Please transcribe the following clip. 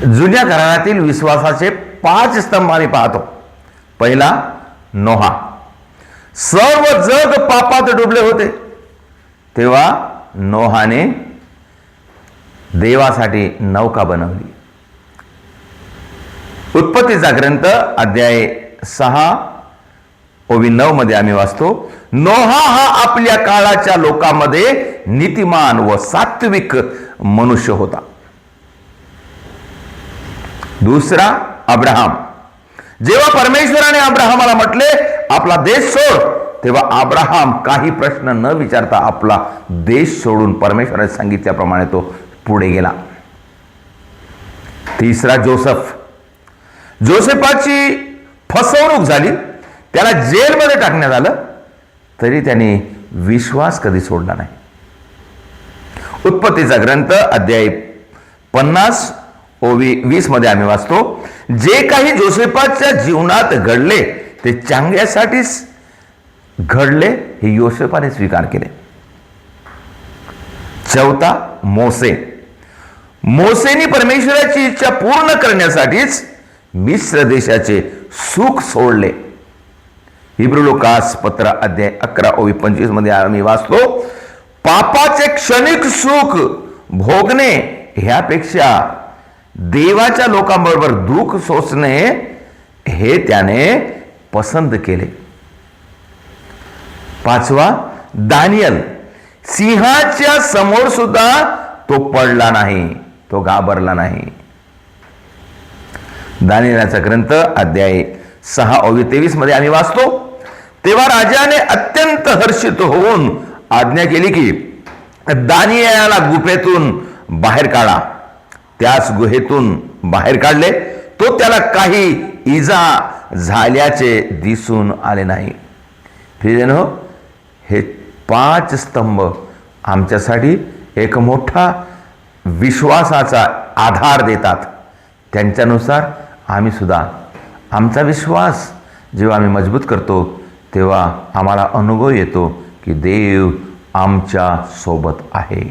जुन्या करारातील विश्वासाचे 5 स्तंभ आम्ही पाहतो. पहिला, नोहा. सर्व जग पापात डुबले होते, तेव्हा नोहाने देवासाठी नौका बनवली. उत्पत्तीचा ग्रंथ अध्याय 6:9 मध्ये आम्ही वाचतो, नोहा हा आपल्या काळाच्या लोकांमध्ये नीतिमान व सात्विक मनुष्य होता. दुसरा, अब्राहम. जेव्हा परमेश्वराने अब्राहमाला म्हटले आपला देश सोड, तेव्हा अब्राहम काही प्रश्न न विचारता आपला देश सोडून परमेश्वराने सांगितल्याप्रमाणे तो पुढे गेला. तिसरा, जोसेफ. जोसेफाची फसवणूक झाली, त्याला जेलमध्ये टाकण्यात आलं, तरी त्याने विश्वास कधी सोडला नाही. उत्पत्तीचा ग्रंथ अध्याय 50:20 मध्ये आम्ही वाचतो, जे काही जोसेफाच्या जीवनात घडले ते चांगल्यासाठीच घडले हे योसेफाने स्वीकार केले. चौथा, मोसे. मोसेनी परमेश्वराची इच्छा पूर्ण करण्यासाठीच मिस्र देशाचे सुख सोडले. हिब्रू लोकास पत्र अध्याय 11:25 मध्ये आम्ही वाचतो, पापाचे क्षणिक सुख भोगणे ह्यापेक्षा देवाच्या लोकांबरोबर दुःख सोसणे हे त्याने पसंत केले. पाचवा, दानियल. सिंहाच्या समोर सुद्धा तो पडला नाही, तो घाबरला नाही. दानियेलाचा ग्रंथ अध्याय 6:23 मध्ये आम्ही वाचतो, तेव्हा राजाने अत्यंत हर्षित होऊन आज्ञा केली की दानियेलाला गुफेतून बाहेर काढा. त्याच गुहेतून बाहेर काढले, तो त्याला काही इजा झाल्याचे दिसून आले नाही. प्रियजनो, हे 5 स्तंभ आमच्यासाठी एक मोठा विश्वासाचा आधार देतात. त्यांच्यानुसार आम्ही सुद्धा आमचा विश्वास जेव्हा आम्ही मजबूत करतो, तेव्हा आम्हाला अनुभव येतो की देव आमच्या सोबत आहे.